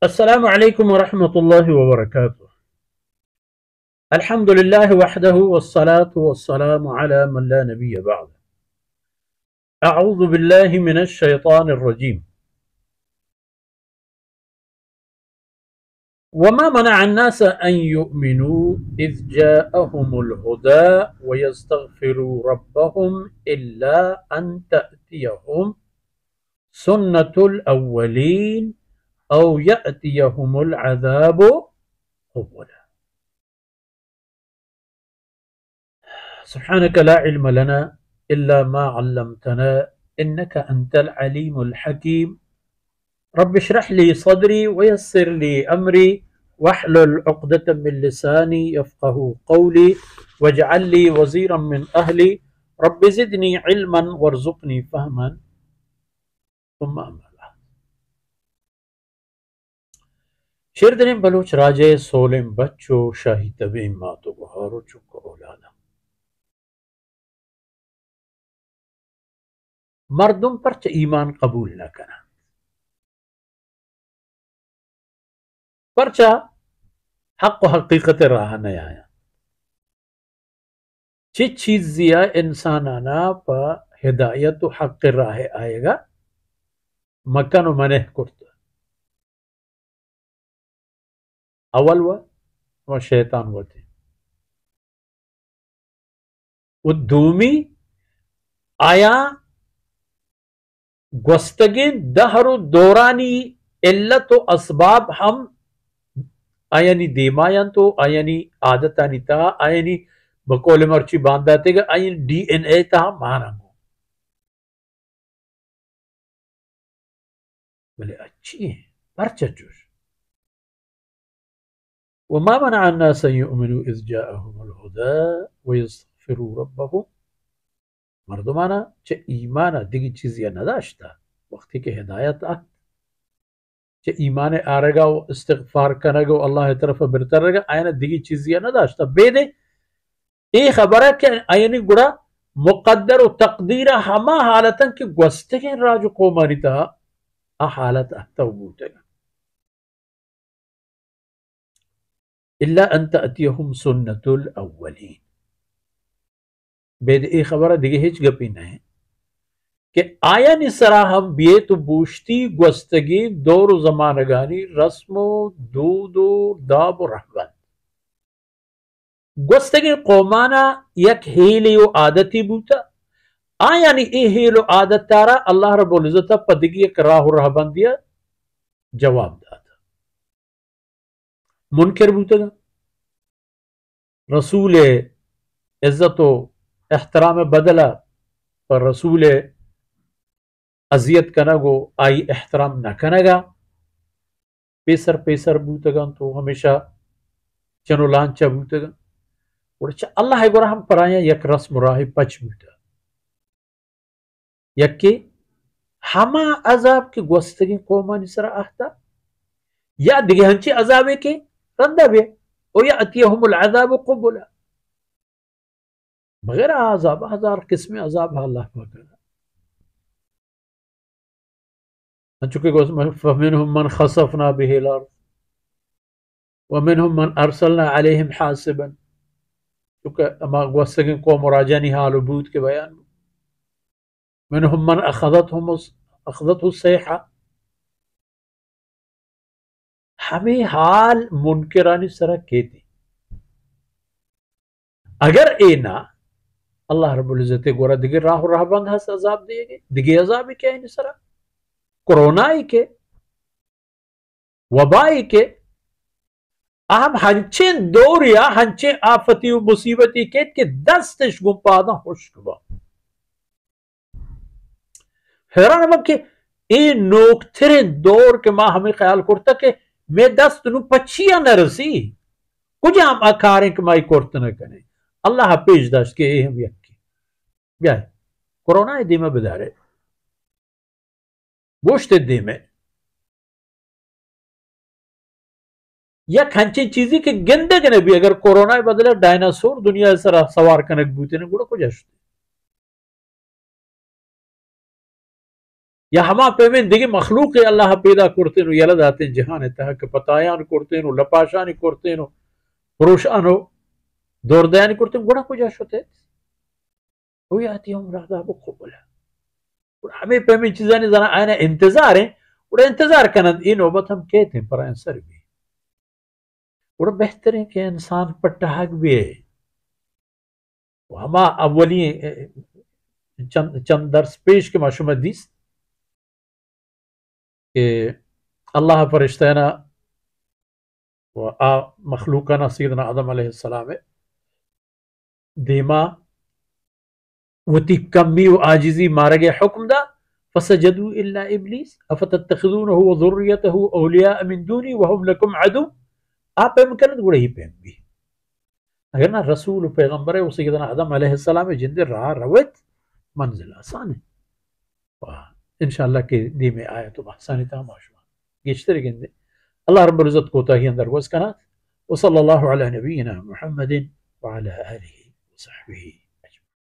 السلام عليكم ورحمة الله وبركاته. الحمد لله وحده والصلاة والسلام على من لا نبي بعده. أعوذ بالله من الشيطان الرجيم. وما منع الناس أن يؤمنوا إذ جاءهم الهدى ويستغفروا ربهم إلا أن تأتيهم سنة الأولين أو يأتيهم العذاب قبلا. سبحانك لا علم لنا إلا ما علمتنا إنك أنت العليم الحكيم. رب اشرح لي صدري ويسر لي أمري واحلل عقدة من لساني يفقه قولي واجعل لي وزيرا من أهلي. رب زدني علما وارزقني فهما. ثم أما بعد. شردن بلوچ راجے سولم بچو شاہی تبیم ماتو بہارو چکو اولادا. مردم پر ایمان قبول نہ کرنا پرچا حق و حقیقت راہ نہیں آیا چی چیز دیا انسانانا پا ہدایت و حق راہ آئے گا مکن و منہ کرتا اول و شیطان ہوتے و دومی آیا گوستگین دہر و دورانی علت و اسباب ہم آیانی دیمایان تو آیانی عادتانی تا آیانی بقول مرچی باندھاتے گا آیانی ڈی این اے تا ماننگو بلے اچھی ہیں پرچہ جوش. وما منع الناس ان يؤمنوا اذ جاءهم الهدى ويستغفروا ربهم. مردمانا چه ایمانا دیگی چیزی نداشتا وقتی که ہدایت آت چه ایمان آرگا و استغفار کنگا و اللہ طرف برتر رگا آینا دیگی چیزی نداشتا بیدے ای خبر ہے کہ آیانی گڑا مقدر و تقدیر ہما حالتا کہ گوستگین راجو قومانی تا حالت احتا بوتا گا الا ان تأتیہم سنت الاولین. بید ای خبر دیگه هیچ گپی نہیں کہ آیا نسرا ہم بیت و بوشتی گوستگی دور و زمانگانی رسم و دود و داب و رحبت گوستگی قومانا یک حیلی و عادتی بوتا آیا نی ای حیل و عادت تارا اللہ رب العزت پدگی ایک راہ و رہبان دیا جواب داتا منکر بوتا گا رسول عزت و احترام بدلا پر رسول اذیت کنگو آئی احترام نہ کنگا پیسر بوتگا تو ہمیشہ چنو لانچا بوتگا وڑچا اللہ گورا ہم پر آیا یک رسم راہ پچ بوتا یک کہ ہما عذاب کی گوستگی قومانی سرا آہتا یا دیگه ہنچی عذابے کے رندہ بے او یا اتیہم العذاب قبلا بغیر عذاب ہزار قسم عذاب اللہ پاک چونکہ فمنهم من خسفنا به الارض ومنهم من ارسلنا عليهم حاسبا چونکہ اما گوستگین قوم راجانی حال و بود کے بیان منهم من اخذته الصیحہ ہمیں حال منکرانی سرا کہتی اگر اے نا اللہ رب العزت گورا دیگر راہ و رہبند ہس عذاب دیے گئے دیگر عذابی کیا ہے سرا کرونائی کے وبائی کے اہم ہنچین دوریا ہنچین آفتی و مصیبتی کہ دستش گمپادا خشک با حیران ہم کہ این نوکترین دور کے ماں ہمیں خیال کرتا کہ میں دست نو پچیا نہ رسی کچھ ہم اکاریں کہ مائی کرتا نہ کنے اللہ پیش داشت کہ اے ہم یکی بیائی کرونائی دیمہ بدارے گوشت دیمہ یا کھنچین چیزی کے گندے کے نبی اگر کورونائی بدلے ڈائناسور دنیا سرا سوار کنک بوتے نے گوڑا کو جاشتے یا ہما پیمن دیگه مخلوق اللہ پیدا کرتینو یلا داتین جہان تہا کہ پتایان کرتینو لپاشانی کرتینو پروشانو دوردیانی کرتینو گوڑا کجا شده و یاتیهم العذاب قبلا ہمیں پیمن چیزانی زنا آئینا انتظار ہیں اور انتظار کنند این نوبت ہم کہتے ہیں پر انسر بھی اور بہتر ہے کہ انسان پر ٹہک بھی ہے ہما اولی چند درس پیش کے معشوم حدیث کہ اللہ فرشتینا و مخلوقنا سیدنا آدم علیہ السلام دیما وتی کمی و عاجزی مارگے حکم دا فسجدوا الا ابلیس افتتخذونه وذريته اولیاء من دونی وهم لکم عدو آپ پیم کرد گوڑے ہی پیم بھی اگر نا رسول و پیغمبر ہے وہ سیدنا آدم علیہ السلام جندے راہ روت منزل آسان ہے انشاءاللہ کہ دی میں آیت و بحثانی تا معاشوان گیشتر گندے اللہ رب العزت کو تاہی اندر وز کنات وصلی اللہ علی نبینا محمد وعلى آلہ وصحبہ